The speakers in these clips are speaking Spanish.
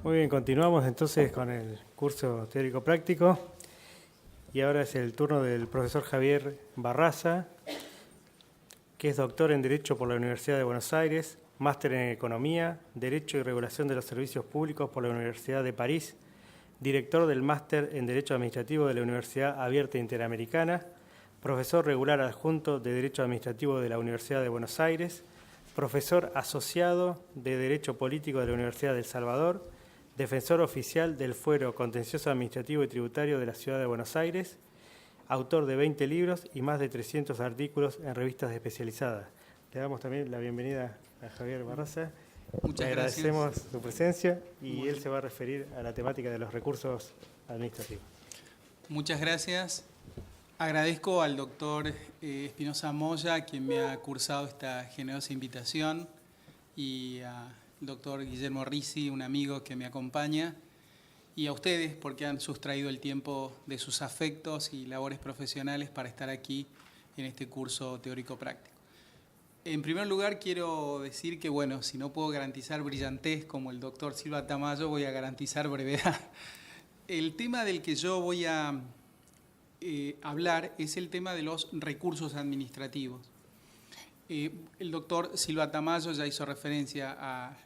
Muy bien, continuamos entonces con el curso teórico-práctico y ahora es el turno del profesor Javier Barraza, que es doctor en Derecho por la Universidad de Buenos Aires, máster en Economía, Derecho y Regulación de los Servicios Públicos por la Universidad de París, director del máster en Derecho Administrativo de la Universidad Abierta Interamericana, profesor regular adjunto de Derecho Administrativo de la Universidad de Buenos Aires, profesor asociado de Derecho Político de la Universidad de El Salvador, defensor oficial del Fuero Contencioso Administrativo y Tributario de la Ciudad de Buenos Aires, autor de 20 libros y más de 300 artículos en revistas especializadas. Le damos también la bienvenida a Javier Barraza. Muchas Le gracias. agradecemos su presencia y él se va a referir a la temática de los recursos administrativos. Muchas gracias. Agradezco al doctor Espinosa Moya, quien me ha cursado esta generosa invitación, y al doctor Guillermo Risi, un amigo que me acompaña, y a ustedes porque han sustraído el tiempo de sus afectos y labores profesionales para estar aquí en este curso teórico-práctico. En primer lugar, quiero decir que, bueno, si no puedo garantizar brillantez como el doctor Silva Tamayo, voy a garantizar brevedad. El tema del que yo voy a hablar es el tema de los recursos administrativos. El doctor Silva Tamayo ya hizo referencia a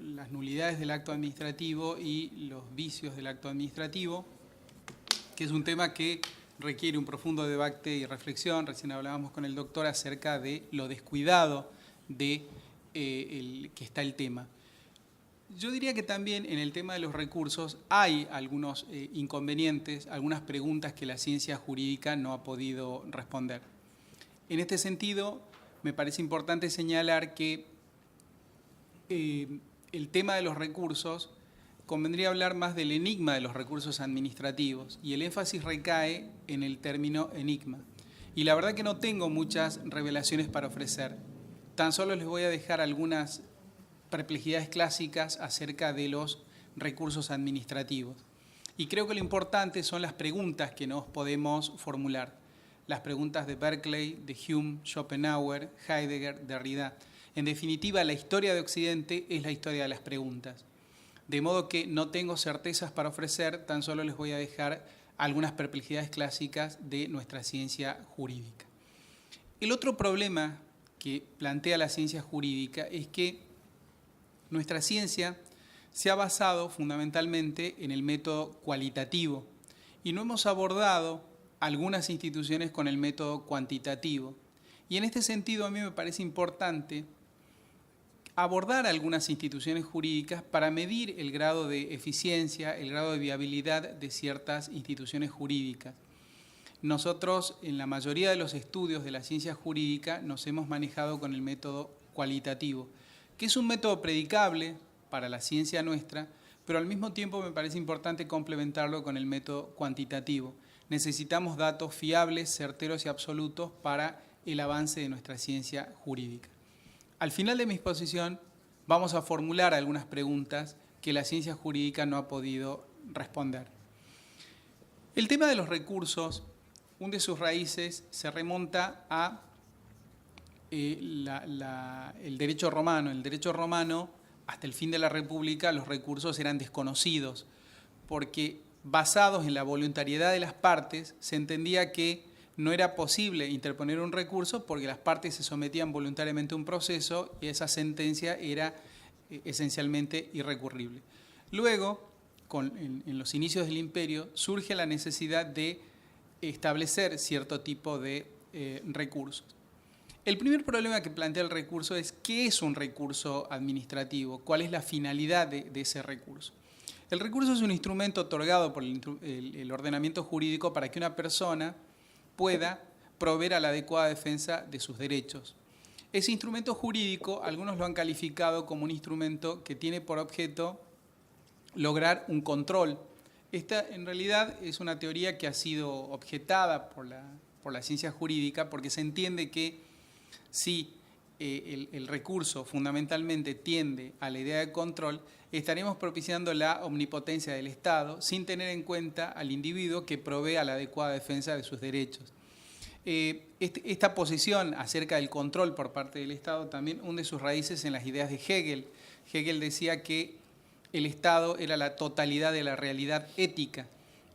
las nulidades del acto administrativo y los vicios del acto administrativo, que es un tema que requiere un profundo debate y reflexión. Recién hablábamos con el doctor acerca de lo descuidado de que está el tema. Yo diría que también en el tema de los recursos hay algunos inconvenientes, algunas preguntas que la ciencia jurídica no ha podido responder. En este sentido, me parece importante señalar que el tema de los recursos convendría hablar más del enigma de los recursos administrativos, y el énfasis recae en el término enigma. Y la verdad que no tengo muchas revelaciones para ofrecer. Tan solo les voy a dejar algunas perplejidades clásicas acerca de los recursos administrativos. Y creo que lo importante son las preguntas que nos podemos formular. Las preguntas de Berkeley, de Hume, Schopenhauer, Heidegger, Derrida. En definitiva, la historia de Occidente es la historia de las preguntas. De modo que no tengo certezas para ofrecer, tan solo les voy a dejar algunas perplejidades clásicas de nuestra ciencia jurídica. El otro problema que plantea la ciencia jurídica es que nuestra ciencia se ha basado fundamentalmente en el método cualitativo y no hemos abordado algunas instituciones con el método cuantitativo. Y en este sentido a mí me parece importante abordar algunas instituciones jurídicas para medir el grado de eficiencia, el grado de viabilidad de ciertas instituciones jurídicas. Nosotros, en la mayoría de los estudios de la ciencia jurídica, nos hemos manejado con el método cualitativo, que es un método predicable para la ciencia nuestra, pero al mismo tiempo me parece importante complementarlo con el método cuantitativo. Necesitamos datos fiables, certeros y absolutos para el avance de nuestra ciencia jurídica. Al final de mi exposición vamos a formular algunas preguntas que la ciencia jurídica no ha podido responder. El tema de los recursos, una de sus raíces se remonta a el derecho romano. En el derecho romano, hasta el fin de la República, los recursos eran desconocidos, porque basados en la voluntariedad de las partes, se entendía que no era posible interponer un recurso porque las partes se sometían voluntariamente a un proceso y esa sentencia era esencialmente irrecurrible. Luego, en los inicios del imperio, surge la necesidad de establecer cierto tipo de recursos. El primer problema que plantea el recurso es ¿qué es un recurso administrativo? ¿Cuál es la finalidad de ese recurso? El recurso es un instrumento otorgado por el ordenamiento jurídico para que una persona pueda proveer a la adecuada defensa de sus derechos. Ese instrumento jurídico, algunos lo han calificado como un instrumento que tiene por objeto lograr un control. Esta en realidad es una teoría que ha sido objetada por la ciencia jurídica, porque se entiende que si el recurso fundamentalmente tiende a la idea de control, estaremos propiciando la omnipotencia del Estado sin tener en cuenta al individuo que provee a la adecuada defensa de sus derechos. Esta posición acerca del control por parte del Estado también hunde sus raíces en las ideas de Hegel. Hegel decía que el Estado era la totalidad de la realidad ética.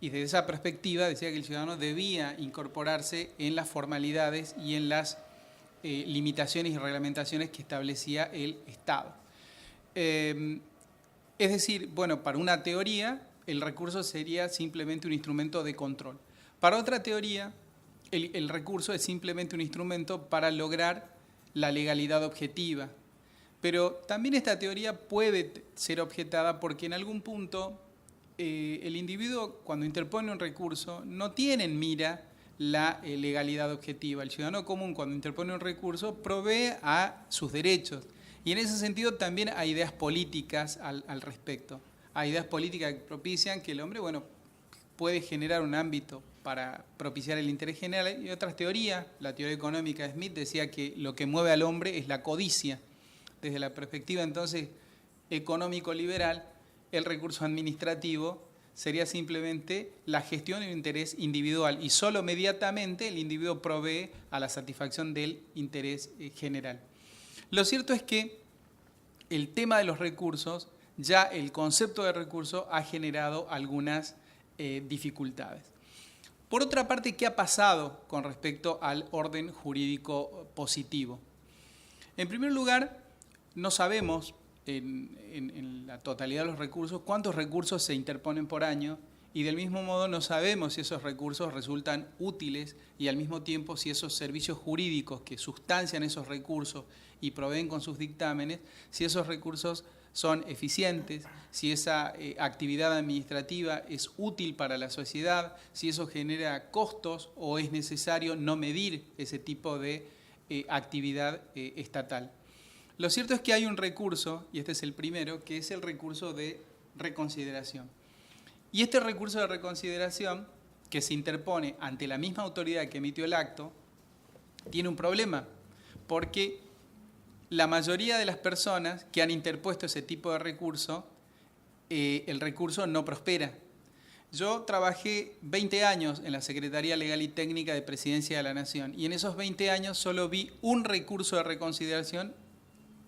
Y desde esa perspectiva decía que el ciudadano debía incorporarse en las formalidades y en las limitaciones y reglamentaciones que establecía el Estado. Es decir, bueno, para una teoría el recurso sería simplemente un instrumento de control. Para otra teoría, el recurso es simplemente un instrumento para lograr la legalidad objetiva. Pero también esta teoría puede ser objetada porque en algún punto el individuo, cuando interpone un recurso, no tiene en mira la legalidad objetiva. El ciudadano común, cuando interpone un recurso, provee a sus derechos. Y en ese sentido también hay ideas políticas al respecto. Hay ideas políticas que propician que el hombre, bueno, puede generar un ámbito para propiciar el interés general. Y otras teorías, la teoría económica de Smith decía que lo que mueve al hombre es la codicia. Desde la perspectiva entonces económico-liberal, el recurso administrativo sería simplemente la gestión del interés individual y solo mediatamente el individuo provee a la satisfacción del interés general. Lo cierto es que el tema de los recursos, ya el concepto de recurso ha generado algunas dificultades. Por otra parte, ¿qué ha pasado con respecto al orden jurídico positivo? En primer lugar, no sabemos en la totalidad de los recursos cuántos recursos se interponen por año y del mismo modo no sabemos si esos recursos resultan útiles y al mismo tiempo si esos servicios jurídicos que sustancian esos recursos y proveen con sus dictámenes, si esos recursos son eficientes, si esa actividad administrativa es útil para la sociedad, si eso genera costos o es necesario no medir ese tipo de actividad estatal. Lo cierto es que hay un recurso, y este es el primero, que es el recurso de reconsideración. Y este recurso de reconsideración, que se interpone ante la misma autoridad que emitió el acto, tiene un problema, porque la mayoría de las personas que han interpuesto ese tipo de recurso, el recurso no prospera. Yo trabajé 20 años en la Secretaría Legal y Técnica de Presidencia de la Nación, y en esos 20 años solo vi un recurso de reconsideración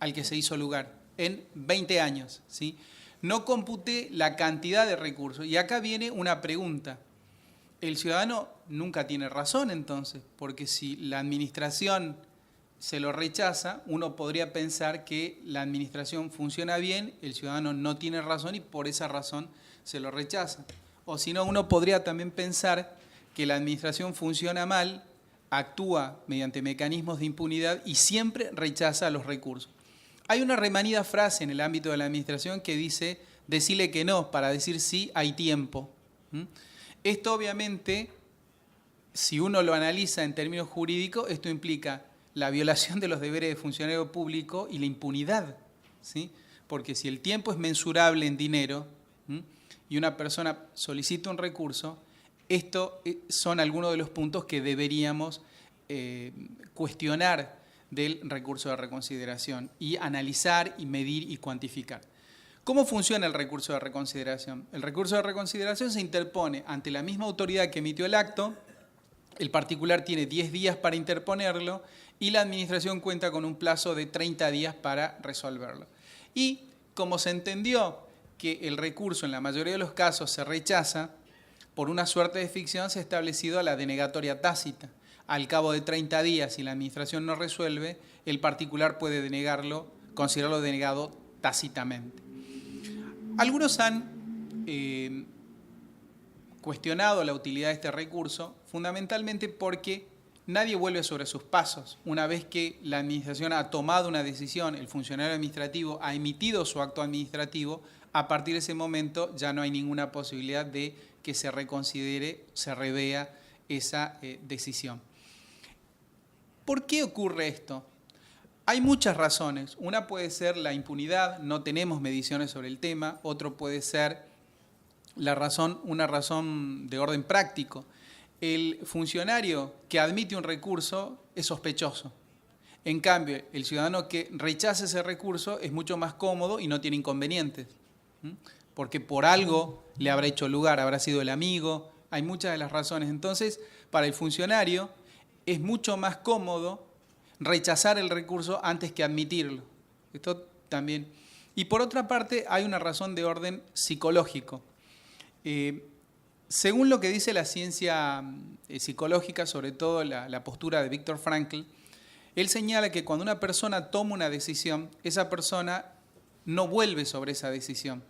al que se hizo lugar, en 20 años, ¿sí? No computé la cantidad de recursos. Y acá viene una pregunta. El ciudadano nunca tiene razón entonces, porque si la administración se lo rechaza, uno podría pensar que la administración funciona bien, el ciudadano no tiene razón y por esa razón se lo rechaza. O si no, uno podría también pensar que la administración funciona mal, actúa mediante mecanismos de impunidad y siempre rechaza los recursos. Hay una remanida frase en el ámbito de la administración que dice, decile que no, para decir sí hay tiempo. Esto obviamente, si uno lo analiza en términos jurídicos, esto implica la violación de los deberes de funcionario público y la impunidad, ¿sí? Porque si el tiempo es mensurable en dinero y una persona solicita un recurso, estos son algunos de los puntos que deberíamos cuestionar del recurso de reconsideración y analizar y medir y cuantificar. ¿Cómo funciona el recurso de reconsideración? El recurso de reconsideración se interpone ante la misma autoridad que emitió el acto, el particular tiene 10 días para interponerlo y la administración cuenta con un plazo de 30 días para resolverlo. Y como se entendió que el recurso en la mayoría de los casos se rechaza, por una suerte de ficción se ha establecido la denegatoria tácita. Al cabo de 30 días, si la administración no resuelve, el particular puede denegarlo, considerarlo denegado tácitamente. Algunos han cuestionado la utilidad de este recurso, fundamentalmente porque nadie vuelve sobre sus pasos. Una vez que la administración ha tomado una decisión, el funcionario administrativo ha emitido su acto administrativo, a partir de ese momento ya no hay ninguna posibilidad de que se reconsidere, se revea esa decisión. ¿Por qué ocurre esto? Hay muchas razones. Una puede ser la impunidad, no tenemos mediciones sobre el tema. Otro puede ser una razón de orden práctico. El funcionario que admite un recurso es sospechoso. En cambio, el ciudadano que rechaza ese recurso es mucho más cómodo y no tiene inconvenientes, porque por algo le habrá hecho lugar, habrá sido el amigo, hay muchas de las razones. Entonces, para el funcionario es mucho más cómodo rechazar el recurso antes que admitirlo. Esto también Y por otra parte, hay una razón de orden psicológico. Según lo que dice la ciencia psicológica, sobre todo la postura de Viktor Frankl, él señala que cuando una persona toma una decisión, esa persona no vuelve sobre esa decisión.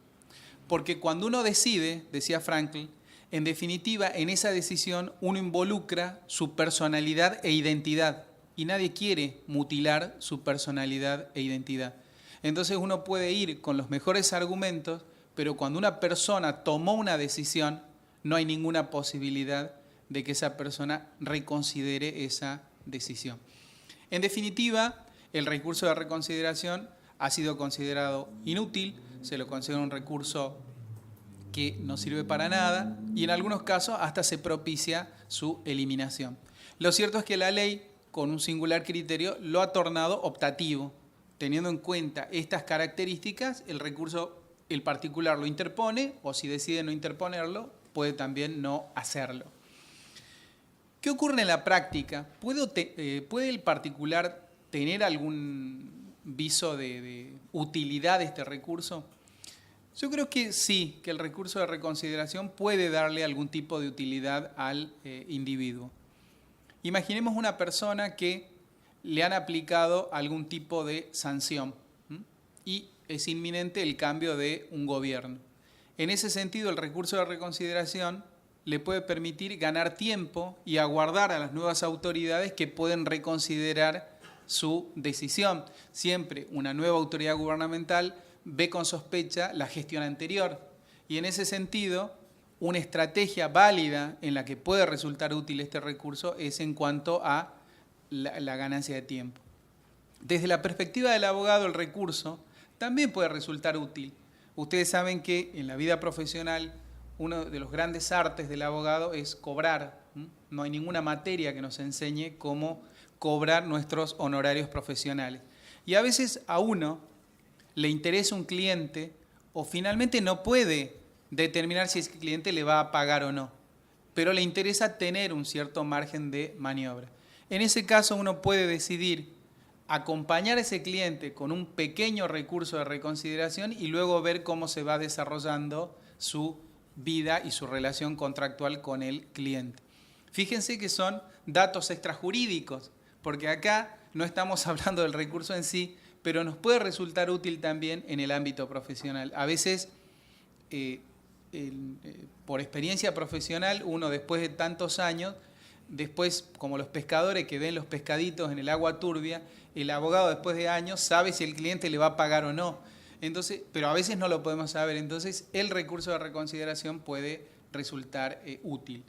Porque cuando uno decide, decía Frankl, en definitiva, en esa decisión uno involucra su personalidad e identidad. Y nadie quiere mutilar su personalidad e identidad. Entonces uno puede ir con los mejores argumentos, pero cuando una persona tomó una decisión, no hay ninguna posibilidad de que esa persona reconsidere esa decisión. En definitiva, el recurso de reconsideración ha sido considerado inútil, se lo considera un recurso que no sirve para nada y en algunos casos hasta se propicia su eliminación. Lo cierto es que la ley, con un singular criterio, lo ha tornado optativo. Teniendo en cuenta estas características, el recurso, el particular lo interpone o si decide no interponerlo, puede también no hacerlo. ¿Qué ocurre en la práctica? ¿Puede el particular tener algún viso de utilidad de este recurso? Yo creo que sí, que el recurso de reconsideración puede darle algún tipo de utilidad al individuo. Imaginemos una persona que le han aplicado algún tipo de sanción y es inminente el cambio de un gobierno. En ese sentido, el recurso de reconsideración le puede permitir ganar tiempo y aguardar a las nuevas autoridades que pueden reconsiderar su decisión. Siempre una nueva autoridad gubernamental ve con sospecha la gestión anterior y en ese sentido una estrategia válida en la que puede resultar útil este recurso es en cuanto a la ganancia de tiempo. Desde la perspectiva del abogado, el recurso también puede resultar útil. Ustedes saben que en la vida profesional uno de los grandes artes del abogado es cobrar. No hay ninguna materia que nos enseñe cómo cobrar nuestros honorarios profesionales. Y a veces a uno le interesa un cliente o finalmente no puede determinar si ese cliente le va a pagar o no, pero le interesa tener un cierto margen de maniobra. En ese caso uno puede decidir acompañar a ese cliente con un pequeño recurso de reconsideración y luego ver cómo se va desarrollando su vida y su relación contractual con el cliente. Fíjense que son datos extrajurídicos, porque acá no estamos hablando del recurso en sí, pero nos puede resultar útil también en el ámbito profesional. A veces, por experiencia profesional, uno después de tantos años, después como los pescadores que ven los pescaditos en el agua turbia, el abogado después de años sabe si el cliente le va a pagar o no. Entonces, pero a veces no lo podemos saber, entonces el recurso de reconsideración puede resultar útil.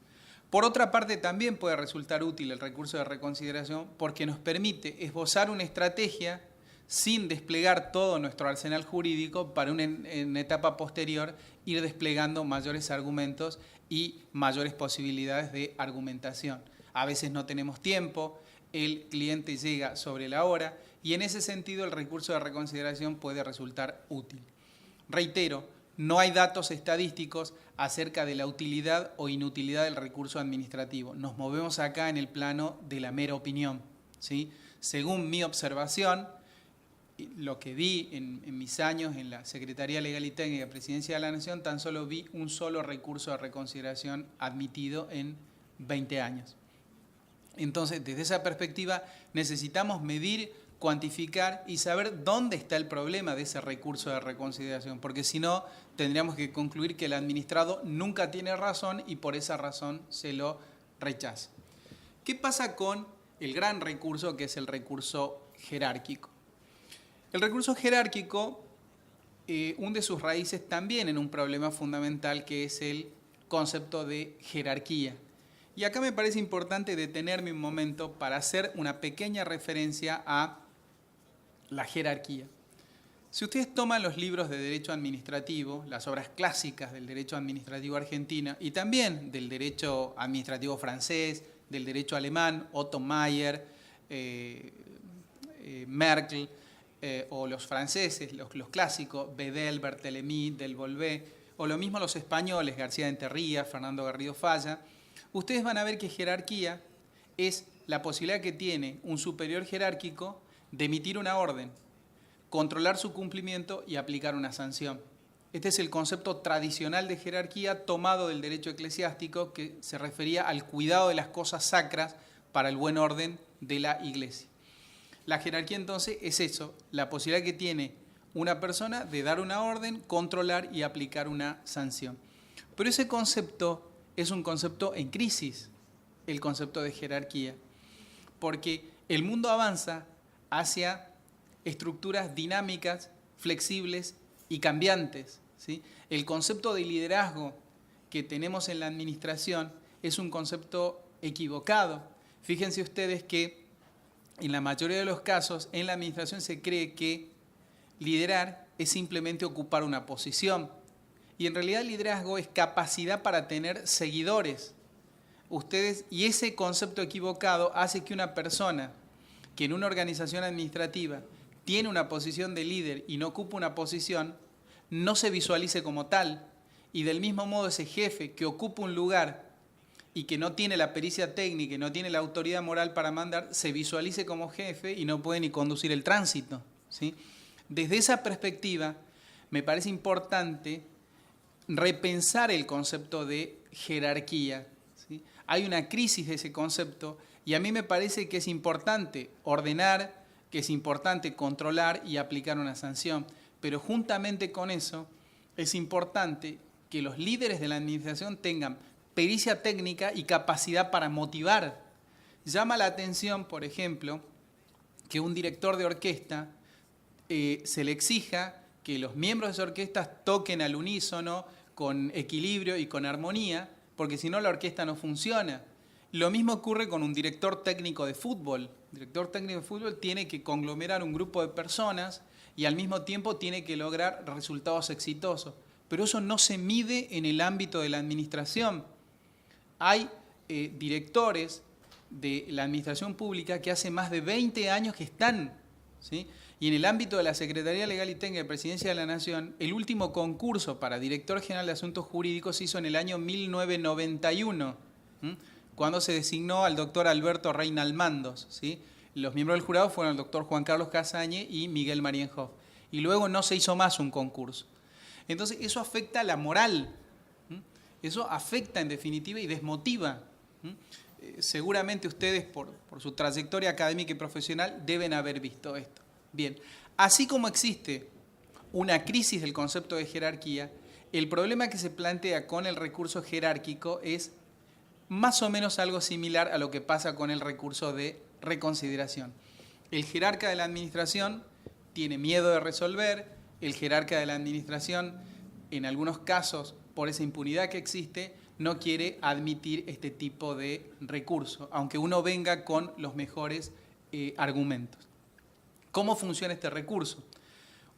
Por otra parte, también puede resultar útil el recurso de reconsideración porque nos permite esbozar una estrategia sin desplegar todo nuestro arsenal jurídico para en etapa posterior ir desplegando mayores argumentos y mayores posibilidades de argumentación. A veces no tenemos tiempo, el cliente llega sobre la hora y en ese sentido el recurso de reconsideración puede resultar útil. Reitero, no hay datos estadísticos acerca de la utilidad o inutilidad del recurso administrativo. Nos movemos acá en el plano de la mera opinión, ¿sí? Según mi observación, lo que vi en mis años en la Secretaría Legal y Técnica de Presidencia de la Nación, tan solo vi un solo recurso de reconsideración admitido en 20 años. Entonces, desde esa perspectiva, necesitamos medir, cuantificar y saber dónde está el problema de ese recurso de reconsideración, porque si no, tendríamos que concluir que el administrado nunca tiene razón y por esa razón se lo rechaza. ¿Qué pasa con el gran recurso que es el recurso jerárquico? El recurso jerárquico hunde sus raíces también en un problema fundamental que es el concepto de jerarquía. Y acá me parece importante detenerme un momento para hacer una pequeña referencia a la jerarquía. Si ustedes toman los libros de derecho administrativo, las obras clásicas del derecho administrativo argentino y también del derecho administrativo francés, del derecho alemán, Otto Mayer, Merkel, o los franceses, los clásicos, Bedel, Barthélemy, Del Volvé, o lo mismo los españoles, García de Enterría, Fernando Garrido Falla, ustedes van a ver que jerarquía es la posibilidad que tiene un superior jerárquico de emitir una orden controlar su cumplimiento y aplicar una sanción. Este es el concepto tradicional de jerarquía tomado del derecho eclesiástico, que se refería al cuidado de las cosas sacras para el buen orden de la Iglesia. La jerarquía entonces es eso, la posibilidad que tiene una persona de dar una orden, controlar y aplicar una sanción. Pero ese concepto es un concepto en crisis, el concepto de jerarquía, porque el mundo avanza hacia estructuras dinámicas, flexibles y cambiantes, ¿sí? El concepto de liderazgo que tenemos en la administración es un concepto equivocado. Fíjense ustedes que en la mayoría de los casos en la administración se cree que liderar es simplemente ocupar una posición. Y en realidad el liderazgo es capacidad para tener seguidores. Y ese concepto equivocado hace que una persona que en una organización administrativa tiene una posición de líder y no ocupa una posición, no se visualice como tal. Y del mismo modo ese jefe que ocupa un lugar y que no tiene la pericia técnica y no tiene la autoridad moral para mandar, se visualice como jefe y no puede ni conducir el tránsito, ¿sí? Desde esa perspectiva, me parece importante repensar el concepto de jerarquía, ¿sí? Hay una crisis de ese concepto y a mí me parece que es importante ordenar, que es importante controlar y aplicar una sanción, pero juntamente con eso es importante que los líderes de la administración tengan pericia técnica y capacidad para motivar. Llama la atención, por ejemplo, que un director de orquesta se le exija que los miembros de esa orquesta toquen al unísono, con equilibrio y con armonía, porque si no la orquesta no funciona. Lo mismo ocurre con un director técnico de fútbol. El director técnico de fútbol tiene que conglomerar un grupo de personas y al mismo tiempo tiene que lograr resultados exitosos. Pero eso no se mide en el ámbito de la administración. Hay directores de la administración pública que hace más de 20 años que están, ¿sí? Y en el ámbito de la Secretaría Legal y Técnica de Presidencia de la Nación, el último concurso para Director General de Asuntos Jurídicos se hizo en el año 1991, cuando se designó al doctor Alberto Reinalmandos, ¿sí? Los miembros del jurado fueron el doctor Juan Carlos Casañe y Miguel Marienhoff. Y luego no se hizo más un concurso. Entonces eso afecta a la moral, eso afecta en definitiva y desmotiva. Seguramente ustedes por su trayectoria académica y profesional deben haber visto esto. Bien, así como existe una crisis del concepto de jerarquía, el problema que se plantea con el recurso jerárquico es más o menos algo similar a lo que pasa con el recurso de reconsideración. El jerarca de la administración tiene miedo de resolver, el jerarca de la administración, en algunos casos, por esa impunidad que existe, no quiere admitir este tipo de recurso, aunque uno venga con los mejores argumentos. ¿Cómo funciona este recurso?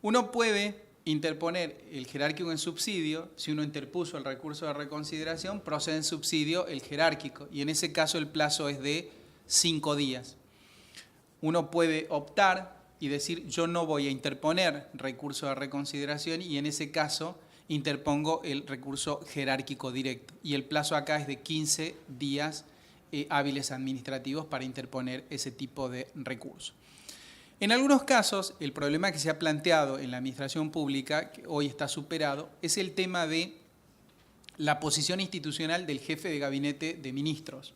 Uno puede interponer el jerárquico en subsidio. Si uno interpuso el recurso de reconsideración, procede en subsidio el jerárquico, y en ese caso el plazo es de 5 días. Uno puede optar y decir, yo no voy a interponer recurso de reconsideración, y en ese caso interpongo el recurso jerárquico directo. Y el plazo acá es de 15 días hábiles administrativos para interponer ese tipo de recurso. En algunos casos, el problema que se ha planteado en la administración pública, que hoy está superado, es el tema de la posición institucional del jefe de gabinete de ministros.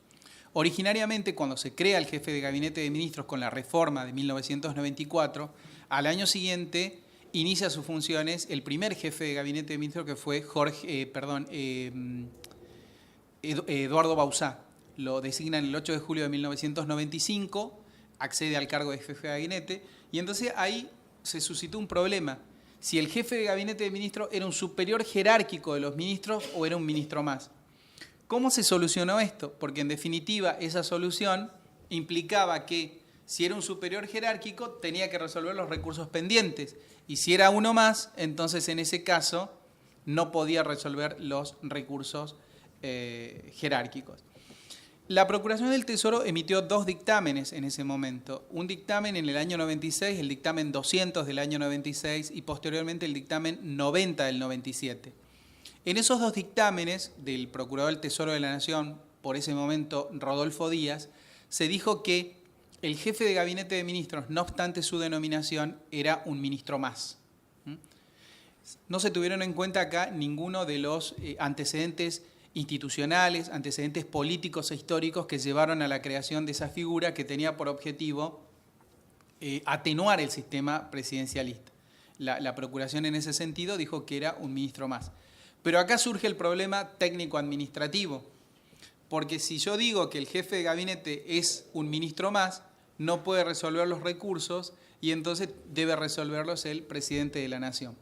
Originariamente, cuando se crea el jefe de gabinete de ministros con la reforma de 1994, al año siguiente inicia sus funciones el primer jefe de gabinete de ministros, que fue Eduardo Bauzá. Lo designan el 8 de julio de 1995, accede al cargo de jefe de gabinete, y entonces ahí se suscitó un problema. Si el jefe de gabinete de ministros era un superior jerárquico de los ministros o era un ministro más. ¿Cómo se solucionó esto? Porque en definitiva esa solución implicaba que si era un superior jerárquico tenía que resolver los recursos pendientes, y si era uno más, entonces en ese caso no podía resolver los recursos jerárquicos. La Procuración del Tesoro emitió 2 dictámenes en ese momento. Un dictamen en el año 96, el dictamen 200 del año 96 y posteriormente el dictamen 90 del 97. En esos 2 dictámenes del Procurador del Tesoro de la Nación, por ese momento Rodolfo Díaz, se dijo que el jefe de gabinete de ministros, no obstante su denominación, era un ministro más. No se tuvieron en cuenta acá ninguno de los antecedentes institucionales, antecedentes políticos e históricos que llevaron a la creación de esa figura que tenía por objetivo atenuar el sistema presidencialista. La Procuración en ese sentido dijo que era un ministro más. Pero acá surge el problema técnico-administrativo, porque si yo digo que el jefe de gabinete es un ministro más, no puede resolver los recursos y entonces debe resolverlos el presidente de la Nación.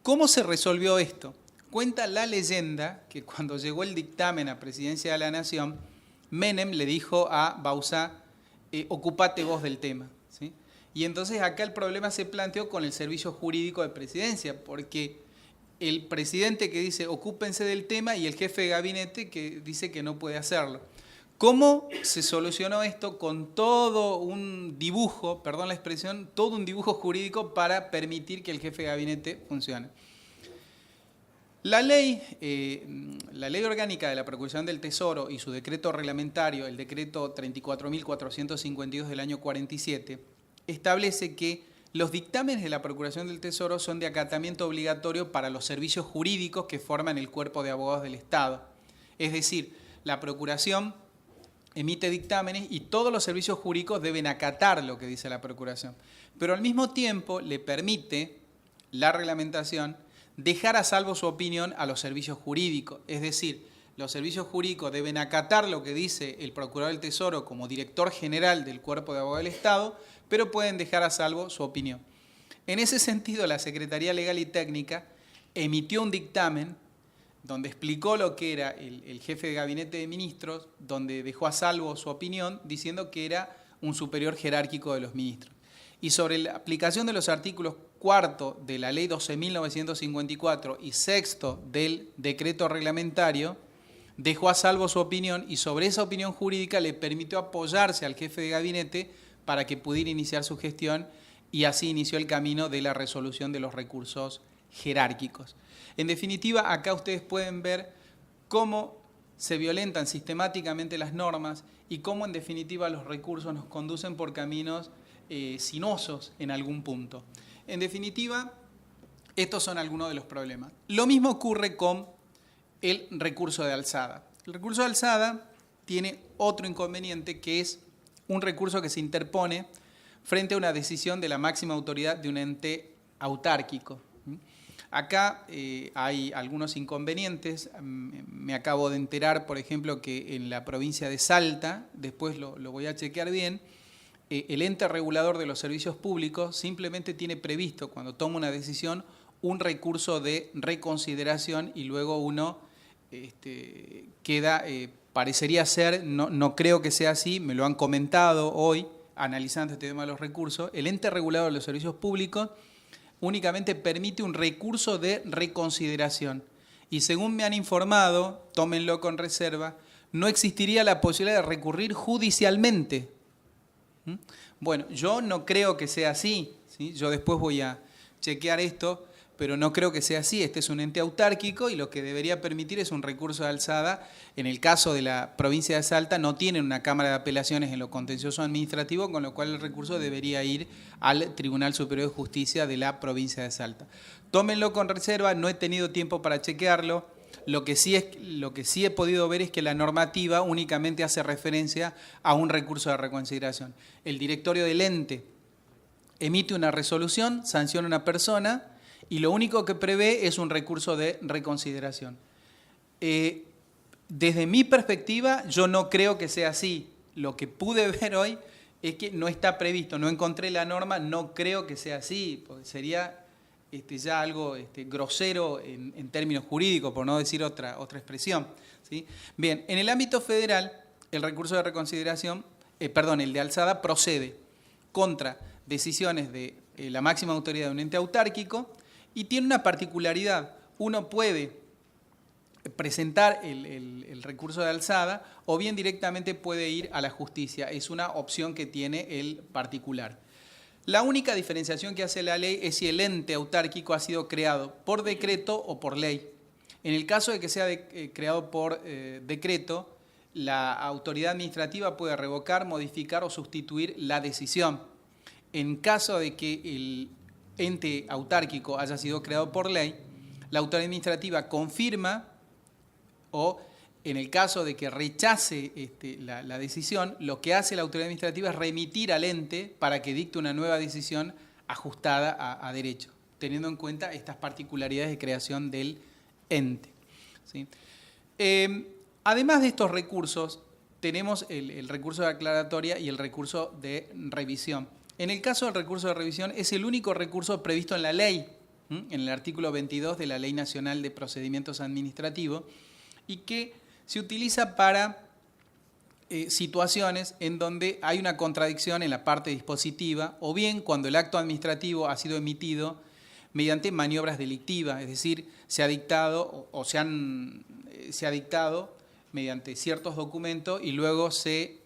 ¿Cómo se resolvió esto? Cuenta la leyenda que cuando llegó el dictamen a Presidencia de la Nación, Menem le dijo a Bauzá, ocupate vos del tema, ¿sí? Y entonces acá el problema se planteó con el servicio jurídico de Presidencia, porque el presidente que dice ocúpense del tema y el jefe de gabinete que dice que no puede hacerlo. ¿Cómo se solucionó esto? Con todo un dibujo, perdón la expresión, todo un dibujo jurídico para permitir que el jefe de gabinete funcione. La ley orgánica de la Procuración del Tesoro y su decreto reglamentario, el decreto 34.452 del año 47, establece que los dictámenes de la Procuración del Tesoro son de acatamiento obligatorio para los servicios jurídicos que forman el cuerpo de abogados del Estado. Es decir, la Procuración emite dictámenes y todos los servicios jurídicos deben acatar lo que dice la Procuración. Pero al mismo tiempo le permite la reglamentación dejar a salvo su opinión a los servicios jurídicos. Es decir, los servicios jurídicos deben acatar lo que dice el Procurador del Tesoro como director general del Cuerpo de Abogados del Estado, pero pueden dejar a salvo su opinión. En ese sentido, la Secretaría Legal y Técnica emitió un dictamen donde explicó lo que era el jefe de gabinete de ministros, donde dejó a salvo su opinión, diciendo que era un superior jerárquico de los ministros. Y sobre la aplicación de los artículos 4 de la Ley 12.954 y 6 del decreto reglamentario, dejó a salvo su opinión y sobre esa opinión jurídica le permitió apoyarse al jefe de gabinete para que pudiera iniciar su gestión y así inició el camino de la resolución de los recursos jerárquicos. En definitiva, acá ustedes pueden ver cómo se violentan sistemáticamente las normas y cómo en definitiva los recursos nos conducen por caminos sinuosos en algún punto. En definitiva, estos son algunos de los problemas. Lo mismo ocurre con el recurso de alzada. El recurso de alzada tiene otro inconveniente, que es un recurso que se interpone frente a una decisión de la máxima autoridad de un ente autárquico. Acá hay algunos inconvenientes. Me acabo de enterar, por ejemplo, que en la provincia de Salta, después lo voy a chequear bien, el ente regulador de los servicios públicos simplemente tiene previsto, cuando toma una decisión, un recurso de reconsideración y luego uno queda, parecería ser, no creo que sea así, me lo han comentado hoy, analizando este tema de los recursos, el ente regulador de los servicios públicos únicamente permite un recurso de reconsideración. Y según me han informado, tómenlo con reserva, no existiría la posibilidad de recurrir judicialmente. Bueno, yo no creo que sea así, ¿sí? Yo después voy a chequear esto, pero no creo que sea así. Este es un ente autárquico y lo que debería permitir es un recurso de alzada. En el caso de la provincia de Salta no tienen una Cámara de Apelaciones en lo contencioso administrativo, con lo cual el recurso debería ir al Tribunal Superior de Justicia de la provincia de Salta. Tómenlo con reserva, no he tenido tiempo para chequearlo. Lo que sí he podido ver es que la normativa únicamente hace referencia a un recurso de reconsideración. El directorio del ente emite una resolución, sanciona a una persona y lo único que prevé es un recurso de reconsideración. Desde mi perspectiva, yo no creo que sea así. Lo que pude ver hoy es que no está previsto, no encontré la norma, no creo que sea así, porque sería ya algo grosero en términos jurídicos, por no decir otra expresión, ¿sí? Bien, en el ámbito federal, el recurso de reconsideración, el de alzada, procede contra decisiones de la máxima autoridad de un ente autárquico y tiene una particularidad. Uno puede presentar el recurso de alzada o bien directamente puede ir a la justicia. Es una opción que tiene el particular. La única diferenciación que hace la ley es si el ente autárquico ha sido creado por decreto o por ley. En el caso de que sea creado por decreto, la autoridad administrativa puede revocar, modificar o sustituir la decisión. En caso de que el ente autárquico haya sido creado por ley, la autoridad administrativa confirma o, en el caso de que rechace la decisión, lo que hace la autoridad administrativa es remitir al ente para que dicte una nueva decisión ajustada a derecho, teniendo en cuenta estas particularidades de creación del ente. ¿Sí? Además de estos recursos, tenemos el recurso de aclaratoria y el recurso de revisión. En el caso del recurso de revisión, es el único recurso previsto en la ley, en el artículo 22 de la Ley Nacional de Procedimientos Administrativos, y que se utiliza para situaciones en donde hay una contradicción en la parte dispositiva, o bien cuando el acto administrativo ha sido emitido mediante maniobras delictivas, es decir, se ha dictado se ha dictado mediante ciertos documentos y luego se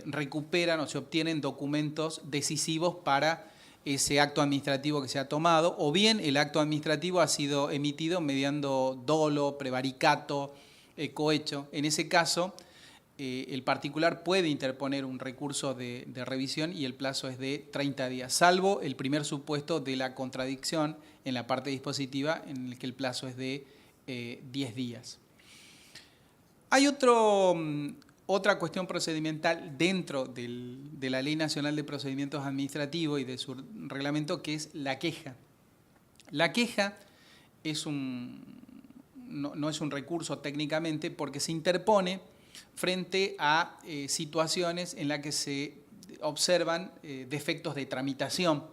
recuperan o se obtienen documentos decisivos para ese acto administrativo que se ha tomado, o bien el acto administrativo ha sido emitido mediante dolo, prevaricato, cohecho. En ese caso, el particular puede interponer un recurso de revisión y el plazo es de 30 días, salvo el primer supuesto de la contradicción en la parte dispositiva, en el que el plazo es de 10 días. Hay otra cuestión procedimental dentro de la Ley Nacional de Procedimientos Administrativos y de su reglamento, que es la queja. La queja no es un recurso técnicamente porque se interpone frente a situaciones en las que se observan defectos de tramitación.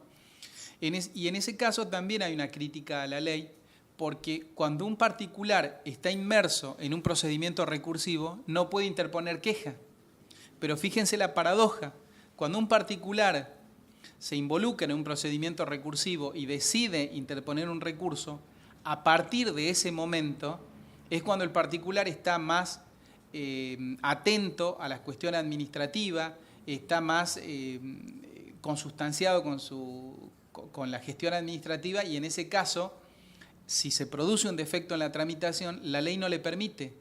Y en ese caso también hay una crítica a la ley, porque cuando un particular está inmerso en un procedimiento recursivo, no puede interponer queja. Pero fíjense la paradoja, cuando un particular se involucra en un procedimiento recursivo y decide interponer un recurso, a partir de ese momento es cuando el particular está más atento a las cuestiones administrativas, está más consustanciado con la gestión administrativa, y en ese caso, si se produce un defecto en la tramitación, la ley no le permite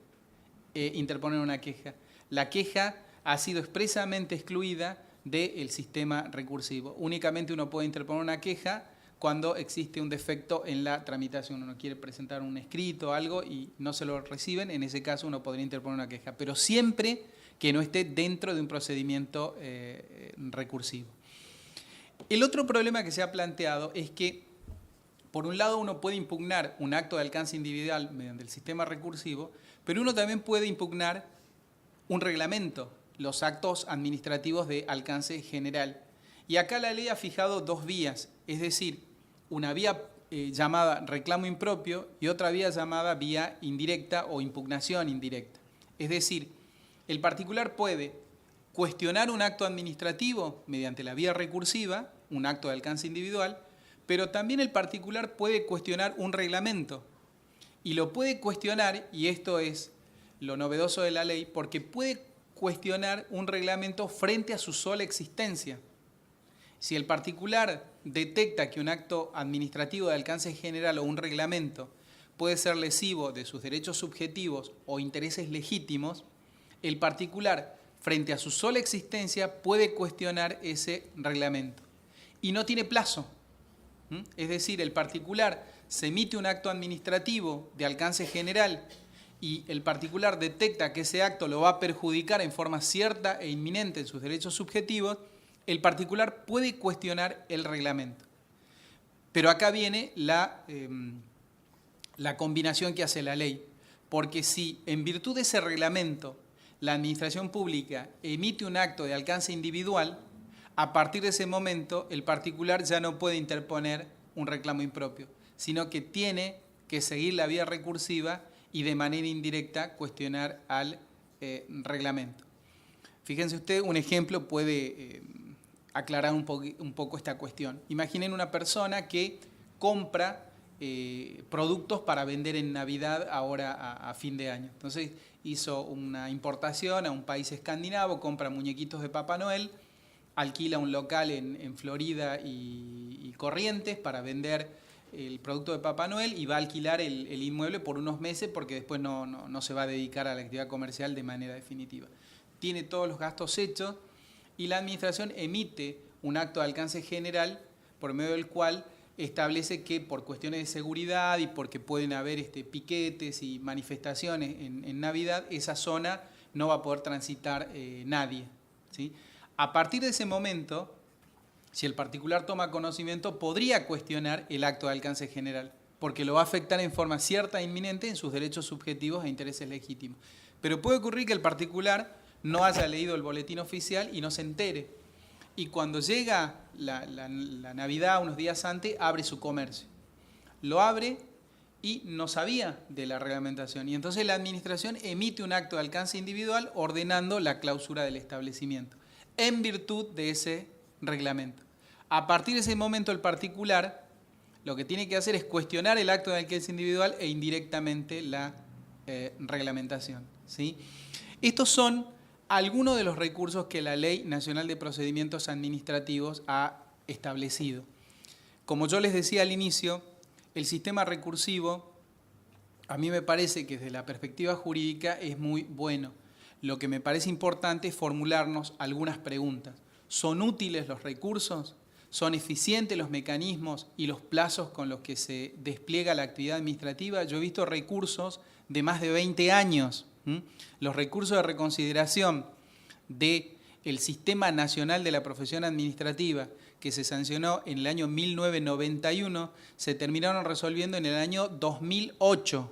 interponer una queja. La queja ha sido expresamente excluida del sistema recursivo. Únicamente uno puede interponer una queja cuando existe un defecto en la tramitación. Uno quiere presentar un escrito o algo y no se lo reciben, en ese caso uno podría interponer una queja, pero siempre que no esté dentro de un procedimiento recursivo. El otro problema que se ha planteado es que, por un lado, uno puede impugnar un acto de alcance individual mediante el sistema recursivo, pero uno también puede impugnar un reglamento, los actos administrativos de alcance general. Y acá la ley ha fijado dos vías, es decir, una vía llamada reclamo impropio y otra vía llamada vía indirecta o impugnación indirecta. Es decir, el particular puede cuestionar un acto administrativo mediante la vía recursiva, un acto de alcance individual, pero también el particular puede cuestionar un reglamento. Y lo puede cuestionar, y esto es lo novedoso de la ley, porque puede cuestionar un reglamento frente a su sola existencia. Si el particular detecta que un acto administrativo de alcance general o un reglamento puede ser lesivo de sus derechos subjetivos o intereses legítimos, el particular, frente a su sola existencia, puede cuestionar ese reglamento. Y no tiene plazo. Es decir, el particular se emite un acto administrativo de alcance general y el particular detecta que ese acto lo va a perjudicar en forma cierta e inminente en sus derechos subjetivos, el particular puede cuestionar el reglamento. Pero acá viene la combinación que hace la ley, porque si en virtud de ese reglamento la administración pública emite un acto de alcance individual, a partir de ese momento el particular ya no puede interponer un reclamo impropio, sino que tiene que seguir la vía recursiva y de manera indirecta cuestionar al reglamento. Fíjense usted, un ejemplo puede aclarar un poco esta cuestión. Imaginen una persona que compra productos para vender en Navidad ahora a fin de año. Entonces hizo una importación a un país escandinavo, compra muñequitos de Papá Noel, alquila un local en Florida y Corrientes para vender el producto de Papá Noel y va a alquilar el inmueble por unos meses porque después no se va a dedicar a la actividad comercial de manera definitiva. Tiene todos los gastos hechos y la administración emite un acto de alcance general por medio del cual establece que por cuestiones de seguridad y porque pueden haber piquetes y manifestaciones en Navidad, esa zona no va a poder transitar nadie, ¿sí? A partir de ese momento, si el particular toma conocimiento, podría cuestionar el acto de alcance general, porque lo va a afectar en forma cierta e inminente en sus derechos subjetivos e intereses legítimos. Pero puede ocurrir que el particular no haya leído el boletín oficial y no se entere. Y cuando llega la Navidad, unos días antes, abre su comercio. Lo abre y no sabía de la reglamentación. Y entonces la administración emite un acto de alcance individual ordenando la clausura del establecimiento, en virtud de ese reglamento. A partir de ese momento, el particular lo que tiene que hacer es cuestionar el acto de alcance individual e indirectamente la reglamentación, ¿sí? Estos son algunos de los recursos que la Ley Nacional de Procedimientos Administrativos ha establecido. Como yo les decía al inicio, el sistema recursivo, a mí me parece que desde la perspectiva jurídica es muy bueno. Lo que me parece importante es formularnos algunas preguntas. ¿Son útiles los recursos? ¿Son eficientes los mecanismos y los plazos con los que se despliega la actividad administrativa? Yo he visto recursos de más de 20 años. Los recursos de reconsideración del Sistema Nacional de la Profesión Administrativa, que se sancionó en el año 1991, se terminaron resolviendo en el año 2008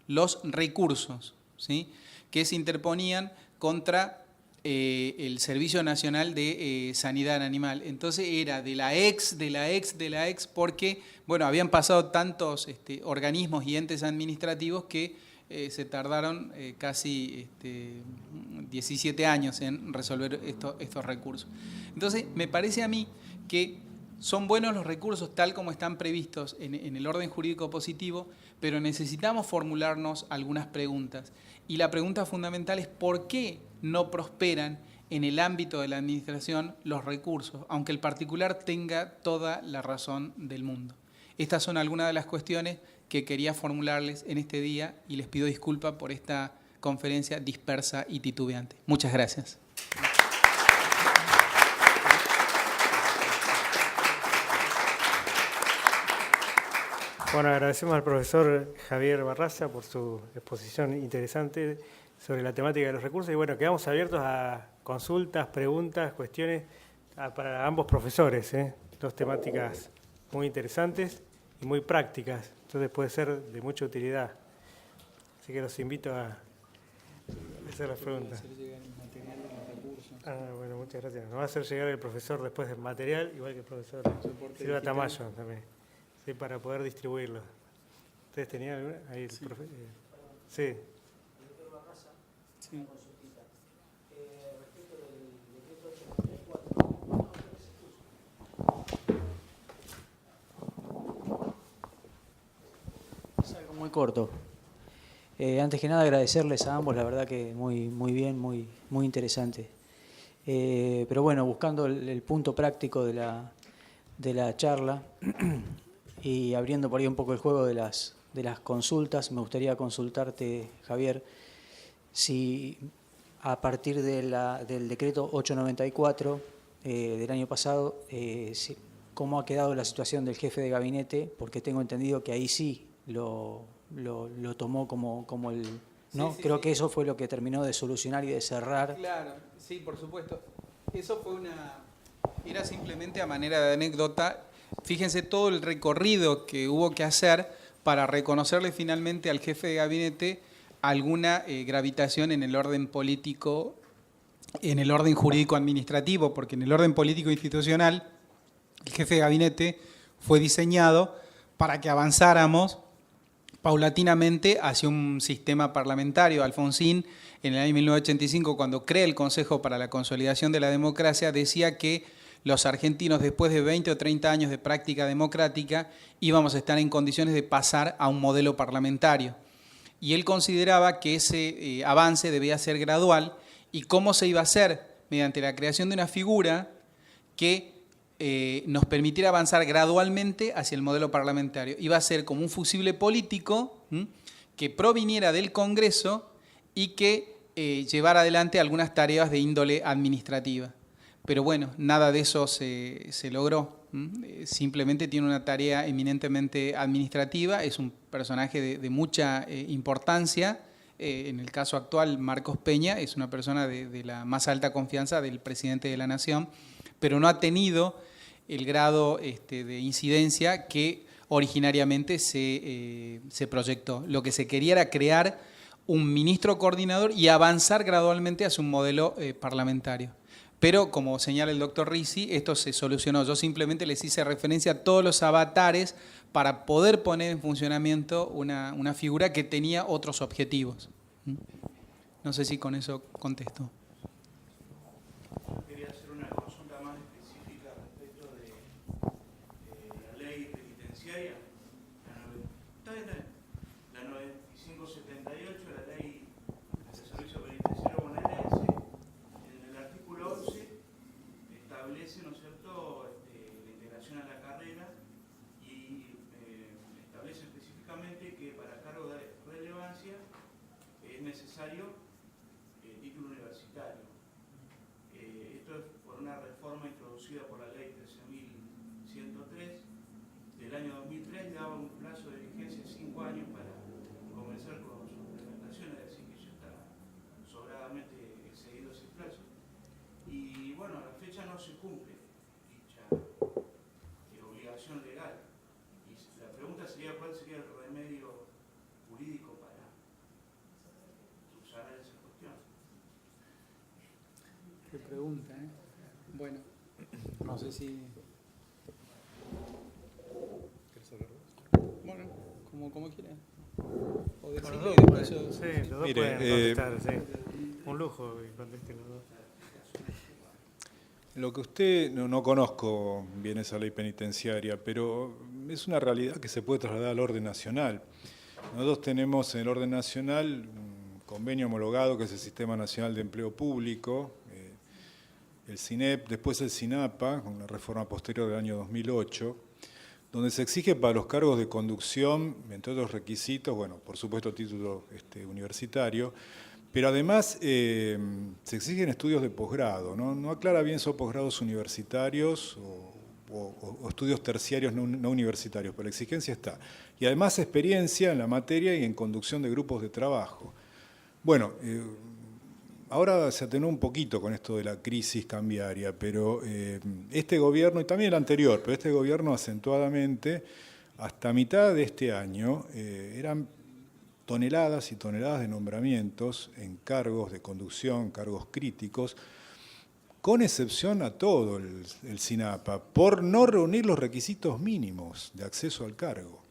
los recursos, ¿sí?, que se interponían contra el Servicio Nacional de Sanidad Animal. Entonces era de la ex, porque, bueno, habían pasado tantos organismos y entes administrativos que se tardaron casi 17 años en resolver estos recursos. Entonces, me parece a mí que son buenos los recursos tal como están previstos en el orden jurídico positivo, pero necesitamos formularnos algunas preguntas. Y la pregunta fundamental es ¿por qué no prosperan en el ámbito de la administración los recursos, aunque el particular tenga toda la razón del mundo? Estas son algunas de las cuestiones que quería formularles en este día y les pido disculpas por esta conferencia dispersa y titubeante. Muchas gracias. Bueno, agradecemos al profesor Javier Barraza por su exposición interesante sobre la temática de los recursos y bueno, quedamos abiertos a consultas, preguntas, cuestiones para ambos profesores, dos temáticas muy interesantes y muy prácticas, entonces puede ser de mucha utilidad. Así que los invito a hacer las preguntas. Bueno, muchas gracias. Nos va a hacer llegar el profesor después del material, igual que el profesor Silva Tamayo también, sí, para poder distribuirlo. ¿Ustedes tenían alguna? Ahí el profe, sí. Sí. Es algo muy corto. Antes que nada agradecerles a ambos, la verdad que muy bien, muy interesante. Pero bueno, buscando el punto práctico de la charla y abriendo por ahí un poco el juego de las consultas, me gustaría consultarte, Javier, si a partir del decreto 894 del año pasado, cómo ha quedado la situación del jefe de gabinete, porque tengo entendido que ahí sí lo tomó como el... ¿no? Sí, Creo sí. que eso fue lo que terminó de solucionar y de cerrar. Claro, sí, por supuesto. Eso fue era simplemente a manera de anécdota. Fíjense todo el recorrido que hubo que hacer para reconocerle finalmente al jefe de gabinete alguna gravitación en el orden político, en el orden jurídico-administrativo, porque en el orden político-institucional el jefe de gabinete fue diseñado para que avanzáramos paulatinamente hacia un sistema parlamentario. Alfonsín, en el año 1985, cuando crea el Consejo para la Consolidación de la Democracia, decía que los argentinos, después de 20 o 30 años de práctica democrática, íbamos a estar en condiciones de pasar a un modelo parlamentario. Y él consideraba que ese avance debía ser gradual. ¿Y cómo se iba a hacer? Mediante la creación de una figura que nos permitiera avanzar gradualmente hacia el modelo parlamentario. Iba a ser como un fusible político que proviniera del Congreso y que llevara adelante algunas tareas de índole administrativa. Pero bueno, nada de eso se logró. Simplemente tiene una tarea eminentemente administrativa, es un personaje de mucha importancia. En el caso actual, Marcos Peña es una persona de la más alta confianza del presidente de la Nación, pero no ha tenido el grado de incidencia que originariamente se proyectó. Lo que se quería era crear un ministro coordinador y avanzar gradualmente hacia un modelo parlamentario. Pero, como señala el doctor Risi, esto se solucionó. Yo simplemente les hice referencia a todos los avatares para poder poner en funcionamiento una figura que tenía otros objetivos. No sé si con eso contesto. Quería hacer una consulta más específica respecto de la ley penitenciaria, la 9578, la ley de servicio penitenciario bonaerense. En el artículo 11 establece, ¿no es cierto?, la integración a la carrera y establece específicamente que para cargo de relevancia es necesario título universitario. Esto es por una reforma introducida por la ley 13.103 del año 2003, que daba un plazo de vigencia de 5 años para comenzar con su implementación, es decir, que ya está sobradamente excedido ese plazo. Y bueno, a la fecha no se cumple dicha obligación legal. Y la pregunta sería, ¿cuál sería el remedio jurídico para subsanar esa cuestión? Qué pregunta, ¿eh? Bueno, no sé si... Bueno, como quieran. O decirle Los dos, y después yo... sí, los dos Mire, pueden contestar, sí. Un lujo que contesten los dos. Lo que usted, no conozco bien esa ley penitenciaria, pero es una realidad que se puede trasladar al orden nacional. Nosotros tenemos en el orden nacional un convenio homologado que es el Sistema Nacional de Empleo Público, el SINEP, después el SINAPA, con una reforma posterior del año 2008, donde se exige para los cargos de conducción, entre otros requisitos, bueno, por supuesto título universitario, pero además se exigen estudios de posgrado, ¿no? No aclara bien si son posgrados universitarios o estudios terciarios no universitarios, pero la exigencia está. Y además experiencia en la materia y en conducción de grupos de trabajo. Bueno, ahora se atenuó un poquito con esto de la crisis cambiaria, pero este gobierno, y también el anterior, pero este gobierno acentuadamente, hasta mitad de este año, eran toneladas y toneladas de nombramientos en cargos de conducción, cargos críticos, con excepción a todo el SINAPA, por no reunir los requisitos mínimos de acceso al cargo.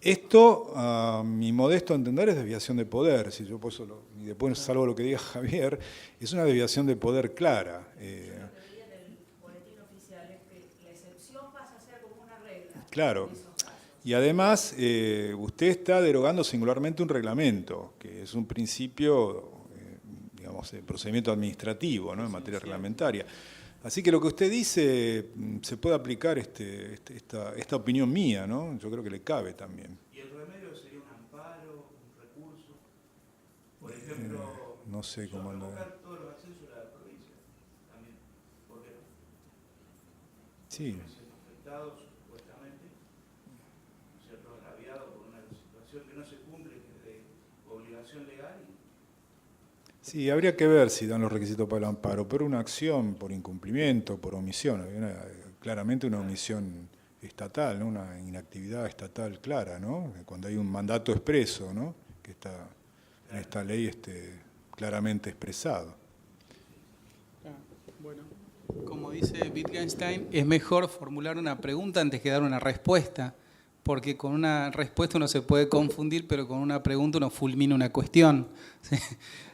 Esto, a mi modesto entender, es desviación de poder. Si yo y después salvo lo que diga Javier, es una desviación de poder clara. Lo que veía en el boletín oficial es que la excepción pasa a ser como una regla. Claro. Y además, usted está derogando singularmente un reglamento, que es un principio, digamos, de procedimiento administrativo, ¿no?, en materia reglamentaria. Así que lo que usted dice se puede aplicar esta opinión mía, ¿no? Yo creo que le cabe también. ¿Y el remedio sería un amparo, un recurso? Por ejemplo, no sé cómo anda. revocar todos los accesos a la provincia también. ¿Por qué no? Sí. Afectados supuestamente, ¿no es cierto?, agraviados por una situación que no se cumple, que es de obligación legal. Sí, habría que ver si dan los requisitos para el amparo, pero una acción por incumplimiento, por omisión, claramente una omisión estatal, ¿no?, una inactividad estatal clara, ¿no?, cuando hay un mandato expreso, ¿no?, que está en esta ley claramente expresado. Bueno, como dice Wittgenstein, es mejor formular una pregunta antes que dar una respuesta, porque con una respuesta uno se puede confundir, pero con una pregunta uno fulmina una cuestión. ¿Sí?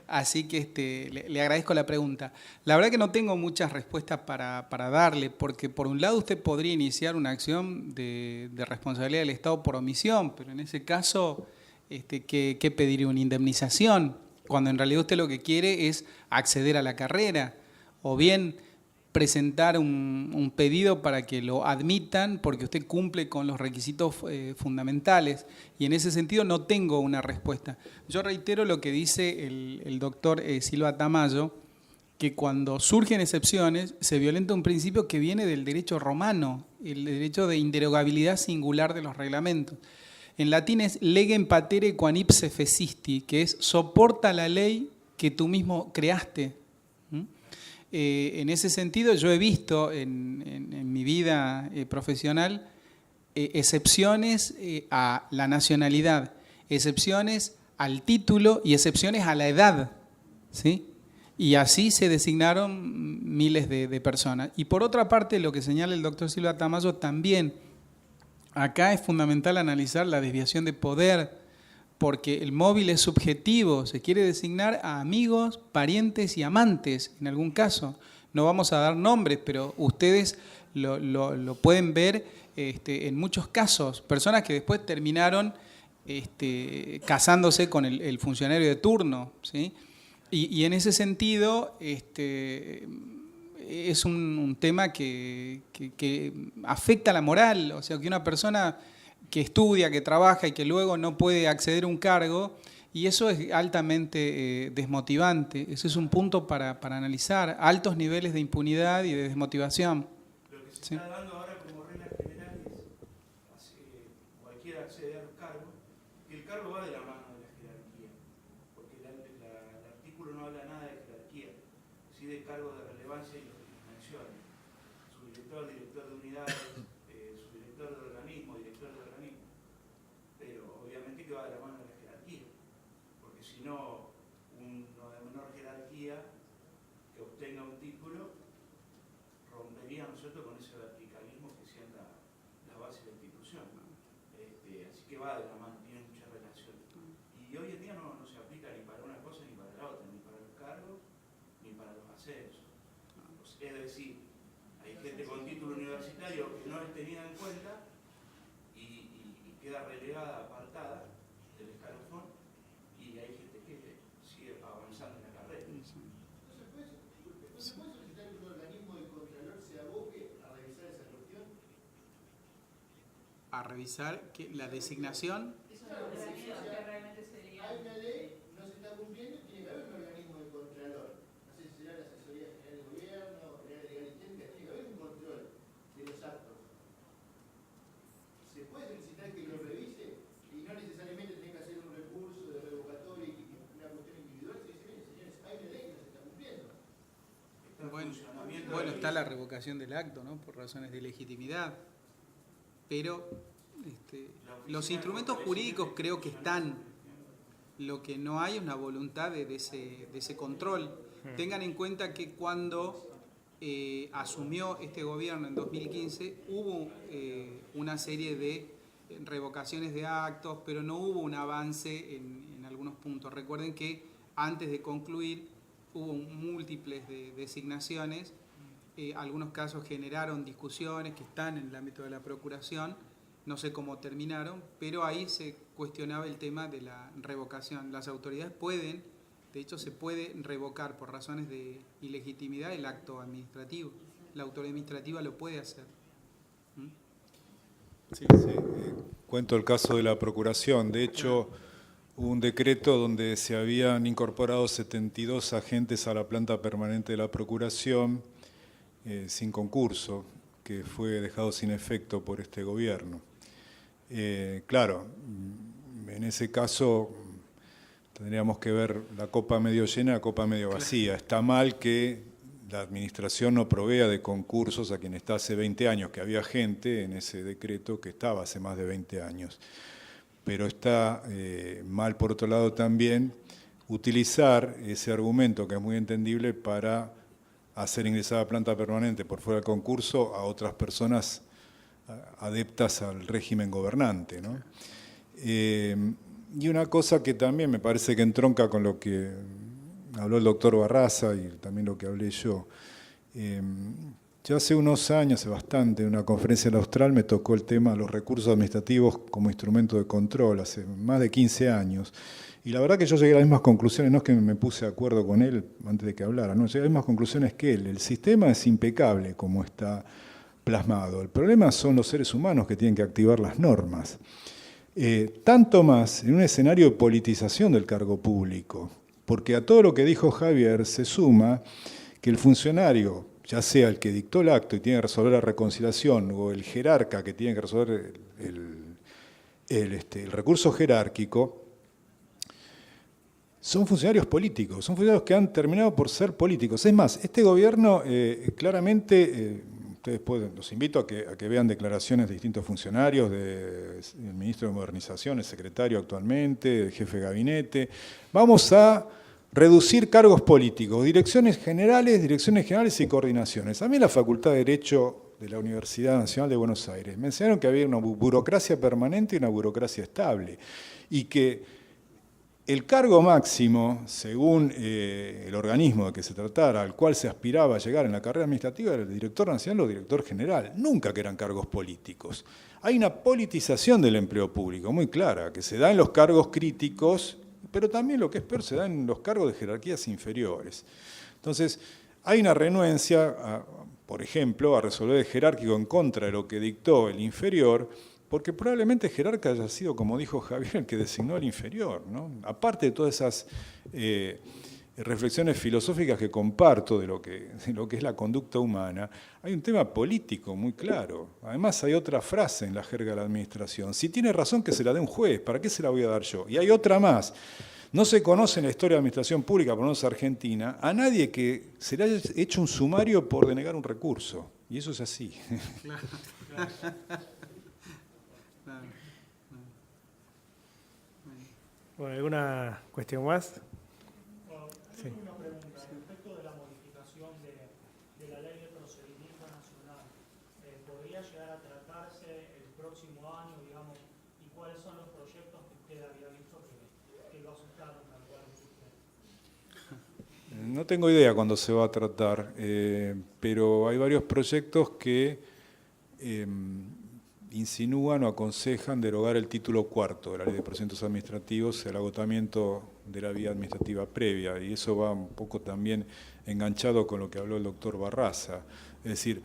Así que le agradezco la pregunta. La verdad que no tengo muchas respuestas para darle, porque por un lado usted podría iniciar una acción de responsabilidad del Estado por omisión, pero en ese caso, ¿qué pediría? ¿Una indemnización? Cuando en realidad usted lo que quiere es acceder a la carrera, o bien presentar un pedido para que lo admitan porque usted cumple con los requisitos fundamentales, y en ese sentido no tengo una respuesta. Yo reitero lo que dice el doctor Silva Tamayo, que cuando surgen excepciones se violenta un principio que viene del derecho romano, el derecho de inderogabilidad singular de los reglamentos. En latín es legem patere quam ipse fecisti, que es soporta la ley que tú mismo creaste. En ese sentido yo he visto en mi vida profesional excepciones a la nacionalidad, excepciones al título y excepciones a la edad, ¿sí? Y así se designaron miles de personas. Y por otra parte, lo que señala el doctor Silva Tamayo también, acá es fundamental analizar la desviación de poder, porque el móvil es subjetivo, se quiere designar a amigos, parientes y amantes, en algún caso. No vamos a dar nombres, pero ustedes lo pueden ver en muchos casos. Personas que después terminaron casándose con el funcionario de turno, ¿sí? Y en ese sentido es un tema que afecta la moral, o sea, que una persona que estudia, que trabaja y que luego no puede acceder a un cargo, y eso es altamente desmotivante. Ese es un punto para analizar, altos niveles de impunidad y de desmotivación. Lo que se ¿Sí? está dando ahora como regla general es cualquiera accede a los cargos, que el cargo va de la mano de la jerarquía, porque el artículo no habla nada de jerarquía, sí de cargos de relevancia y los que menciona. Subdirector, director de unidades, subdirector de organismo, director de organismo, pero obviamente que va de la mano de la jerarquía, porque si no, uno de menor jerarquía que obtenga un título rompería, ¿no es cierto?, con ese verticalismo que sienta la base de la institución. Así que va de la mano, tiene mucha relación. Y hoy en día no se aplica ni para una cosa ni para la otra, ni para los cargos ni para los ascensos. Es decir, hay gente con título universitario que no es tenida en cuenta y queda relegada, apartada del escalafón, y hay gente que sigue avanzando en la carrera. ¿No se puede solicitar que un organismo de Contralor se aboque a revisar esa cuestión? A revisar la designación. Es una organización que realmente sería... Hay una ley, no se está cumpliendo, tiene que haber un organismo de Contralor. No sé si será la Asesoría General de Gobierno, General Legal y Técnica, tiene que haber un control de los actos. ¿Se puede solicitar que lo revise? Y no necesariamente tiene que hacer un recurso de revocatoria y una cuestión individual. Se dice, miren, señores, hay una ley que no se está cumpliendo. Bueno, está la revocación del acto, ¿no?, por razones de legitimidad. Pero los instrumentos jurídicos creo que están. Lo que no hay es una voluntad de ese control. Tengan en cuenta que cuando asumió este gobierno en 2015 hubo una serie de revocaciones de actos, pero no hubo un avance en algunos puntos. Recuerden que antes de concluir hubo múltiples designaciones. Algunos casos generaron discusiones que están en el ámbito de la procuración, no sé cómo terminaron, pero ahí se cuestionaba el tema de la revocación. Las autoridades pueden, de hecho se puede revocar por razones de ilegitimidad el acto administrativo. La autoridad administrativa lo puede hacer. Sí. Cuento el caso de la procuración. De hecho, hubo un decreto donde se habían incorporado 72 agentes a la planta permanente de la procuración sin concurso, que fue dejado sin efecto por este gobierno. Claro, en ese caso tendríamos que ver la copa medio llena, la copa medio vacía. Está mal que la administración no provea de concursos a quien está hace 20 años, que había gente en ese decreto que estaba hace más de 20 años. Pero está mal, por otro lado, también utilizar ese argumento, que es muy entendible, para hacer ingresar a planta permanente por fuera del concurso a otras personas adeptas al régimen gobernante, ¿no? Y una cosa que también me parece que entronca con lo que habló el doctor Barraza y también lo que hablé yo, Yo hace unos años, hace bastante, en una conferencia en Austral me tocó el tema de los recursos administrativos como instrumento de control, hace más de 15 años. Y la verdad que yo llegué a las mismas conclusiones, no es que me puse de acuerdo con él antes de que hablara, no, llegué a las mismas conclusiones que él. El sistema es impecable como está plasmado. El problema son los seres humanos que tienen que activar las normas. Tanto más en un escenario de politización del cargo público, porque a todo lo que dijo Javier se suma que el funcionario, ya sea el que dictó el acto y tiene que resolver la reconciliación, o el jerarca que tiene que resolver el recurso jerárquico, son funcionarios políticos, son funcionarios que han terminado por ser políticos. Es más, este gobierno claramente, ustedes los invito a que vean declaraciones de distintos funcionarios, del ministro de Modernización, el secretario actualmente, el jefe de gabinete. Vamos a reducir cargos políticos, direcciones generales y coordinaciones. A mí en la Facultad de Derecho de la Universidad Nacional de Buenos Aires me enseñaron que había una burocracia permanente y una burocracia estable, y que el cargo máximo, según el organismo de que se tratara, al cual se aspiraba a llegar en la carrera administrativa, era el director nacional o director general, nunca que eran cargos políticos. Hay una politización del empleo público muy clara, que se da en los cargos críticos, pero también lo que es peor, se da en los cargos de jerarquías inferiores. Entonces, hay una renuencia, por ejemplo, a resolver el jerárquico en contra de lo que dictó el inferior, porque probablemente el jerarca haya sido, como dijo Javier, el que designó al inferior, ¿no? Aparte de todas esas reflexiones filosóficas que comparto de lo que es la conducta humana, hay un tema político muy claro. Además hay otra frase en la jerga de la administración: si tiene razón que se la dé un juez, ¿para qué se la voy a dar yo? Y hay otra más: no se conoce en la historia de la administración pública, por lo menos argentina, a nadie que se le haya hecho un sumario por denegar un recurso. Y eso es así. Claro. Bueno, ¿alguna cuestión más? Yo tengo una pregunta respecto de la modificación de la Ley de Procedimiento Nacional. ¿Podría llegar a tratarse el próximo año, digamos, y cuáles son los proyectos que usted había visto que lo asustaron tal cual usted? No tengo idea cuándo se va a tratar, pero hay varios proyectos que insinúan o aconsejan derogar el título cuarto de la Ley de Procedimientos Administrativos, el agotamiento de la vía administrativa previa, y eso va un poco también enganchado con lo que habló el doctor Barraza. Es decir,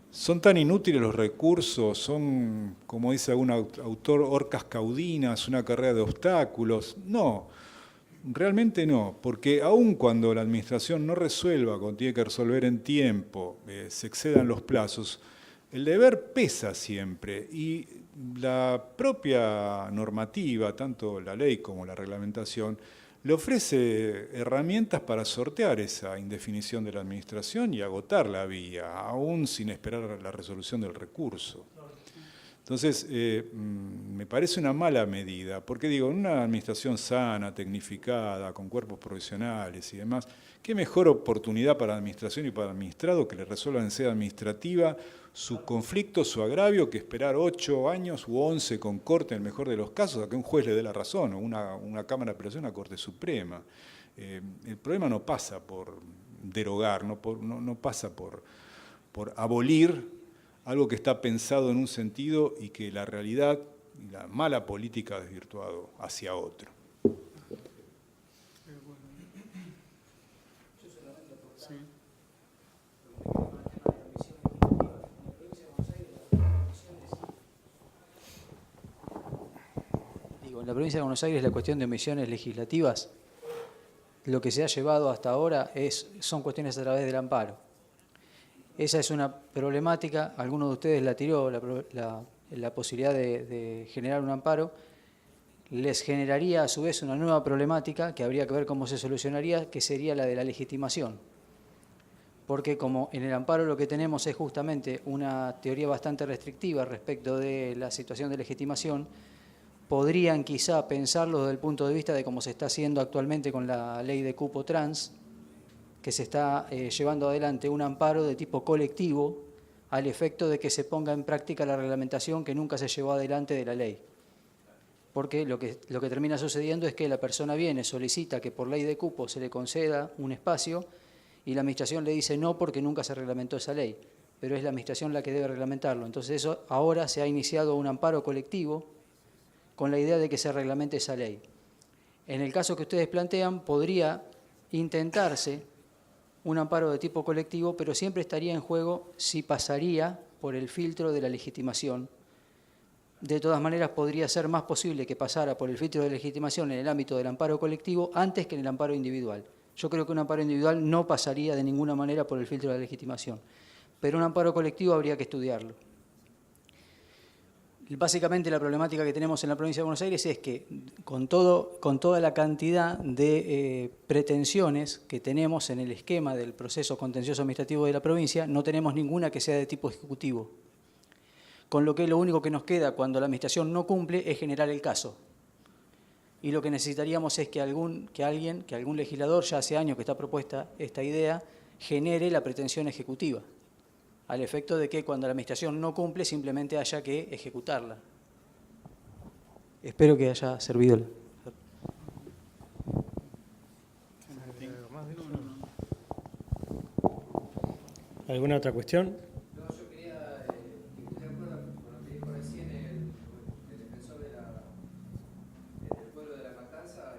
son tan inútiles los recursos, son, como dice algún autor, orcas caudinas, una carrera de obstáculos. No, realmente no, porque aun cuando la administración no resuelva, cuando tiene que resolver en tiempo, se excedan los plazos, el deber pesa siempre, y la propia normativa, tanto la ley como la reglamentación, le ofrece herramientas para sortear esa indefinición de la administración y agotar la vía, aún sin esperar la resolución del recurso. Entonces, me parece una mala medida, porque digo, en una administración sana, tecnificada, con cuerpos profesionales y demás, qué mejor oportunidad para la administración y para el administrado que le resuelvan en sede administrativa su conflicto, su agravio, que esperar 8 años u 11 con corte en el mejor de los casos a que un juez le dé la razón, o una Cámara de Apelación, una Corte Suprema. El problema no pasa por derogar, no pasa por abolir algo que está pensado en un sentido y que la realidad y la mala política ha desvirtuado hacia otro. En la provincia de Buenos Aires la cuestión de omisiones legislativas, lo que se ha llevado hasta ahora son cuestiones a través del amparo. Esa es una problemática, alguno de ustedes la tiró, la posibilidad de generar un amparo, les generaría a su vez una nueva problemática que habría que ver cómo se solucionaría, que sería la de la legitimación. Porque como en el amparo lo que tenemos es justamente una teoría bastante restrictiva respecto de la situación de legitimación, podrían quizá pensarlo desde el punto de vista de cómo se está haciendo actualmente con la ley de cupo trans, que se está llevando adelante un amparo de tipo colectivo al efecto de que se ponga en práctica la reglamentación que nunca se llevó adelante de la ley. Porque lo que termina sucediendo es que la persona viene, solicita que por ley de cupo se le conceda un espacio y la administración le dice no porque nunca se reglamentó esa ley. pero es la Administración la que debe reglamentarlo. Entonces eso ahora se ha iniciado un amparo colectivo con la idea de que se reglamente esa ley. En el caso que ustedes plantean, podría intentarse un amparo de tipo colectivo, pero siempre estaría en juego si pasaría por el filtro de la legitimación. De todas maneras, podría ser más posible que pasara por el filtro de legitimación en el ámbito del amparo colectivo antes que en el amparo individual. Yo creo que un amparo individual no pasaría de ninguna manera por el filtro de la legitimación, pero un amparo colectivo habría que estudiarlo. Básicamente la problemática que tenemos en la provincia de Buenos Aires es que con toda la cantidad de pretensiones que tenemos en el esquema del proceso contencioso administrativo de la provincia, no tenemos ninguna que sea de tipo ejecutivo. Con lo que lo único que nos queda cuando la Administración no cumple es generar el caso. Y lo que necesitaríamos es que algún legislador, ya hace años que está propuesta esta idea, genere la pretensión ejecutiva, al efecto de que cuando la Administración no cumple simplemente haya que ejecutarla. Espero que haya servido. ¿Alguna otra cuestión? No, yo quería, estoy de acuerdo con lo que dijo recién el defensor del pueblo de La Matanza,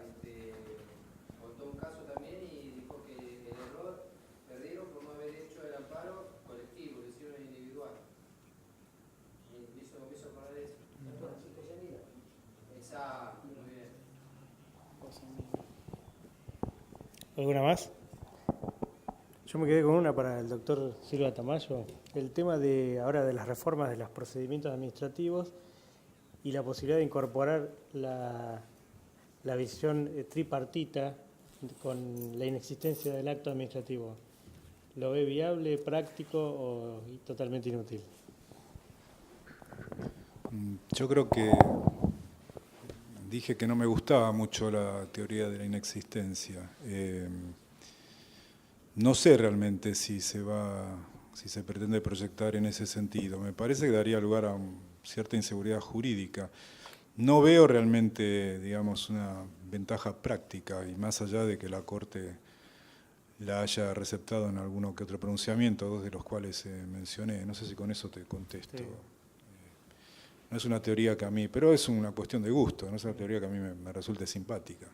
contó un caso también y dijo que el error perdieron por no haber hecho el amparo colectivo, lo hicieron individual. Me hizo acordar de eso. Exacto, muy bien. ¿Alguna más? Yo me quedé con una para el doctor Silva Tamayo. El tema de ahora de las reformas de los procedimientos administrativos y la posibilidad de incorporar la visión tripartita con la inexistencia del acto administrativo. ¿Lo ve viable, práctico o totalmente inútil? Yo creo que dije que no me gustaba mucho la teoría de la inexistencia. No sé realmente si se pretende proyectar en ese sentido. Me parece que daría lugar a cierta inseguridad jurídica. No veo realmente, digamos, una ventaja práctica, y más allá de que la Corte la haya receptado en alguno que otro pronunciamiento, dos de los cuales mencioné. No sé si con eso te contesto. Sí. No es una teoría que a mí, pero es una cuestión de gusto, no es una teoría que a mí me resulte simpática.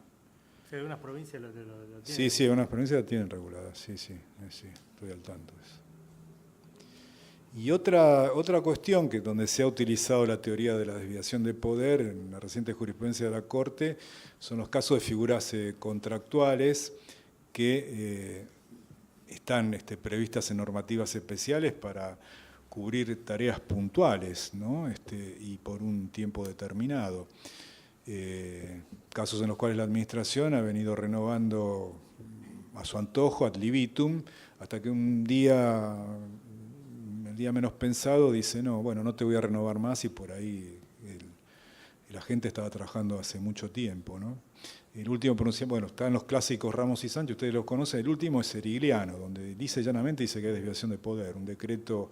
Sí, algunas provincias lo tienen. Sí, algunas provincias la tienen regulada, sí, estoy al tanto de eso. Y otra cuestión que donde se ha utilizado la teoría de la desviación de poder en la reciente jurisprudencia de la Corte son los casos de figuras contractuales que están previstas en normativas especiales para cubrir tareas puntuales, ¿no? Y por un tiempo determinado. Casos en los cuales la Administración ha venido renovando a su antojo, ad libitum, hasta que un día, el día menos pensado, dice, no, bueno, no te voy a renovar más, y por ahí la gente estaba trabajando hace mucho tiempo, ¿no? El último pronunciamiento, bueno, están los clásicos Ramos y Sánchez, ustedes los conocen, el último es Serigliano, donde llanamente dice que hay desviación de poder, un decreto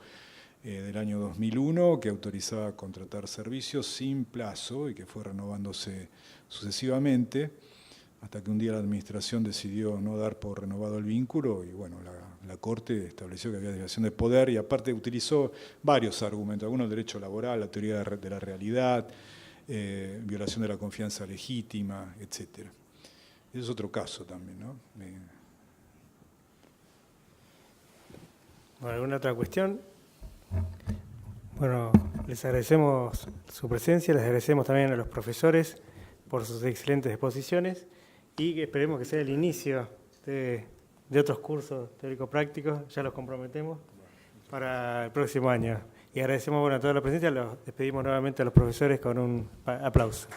del año 2001 que autorizaba contratar servicios sin plazo y que fue renovándose sucesivamente hasta que un día la Administración decidió no dar por renovado el vínculo y bueno, la Corte estableció que había desviación de poder y aparte utilizó varios argumentos, algunos derecho laboral, la teoría de la realidad, violación de la confianza legítima, etc. Ese es otro caso también, ¿no? ¿Alguna otra cuestión? Bueno, les agradecemos su presencia, les agradecemos también a los profesores por sus excelentes exposiciones y que esperemos que sea el inicio de otros cursos teórico-prácticos, ya los comprometemos para el próximo año. Y agradecemos a toda la presencia, los despedimos nuevamente a los profesores con un aplauso.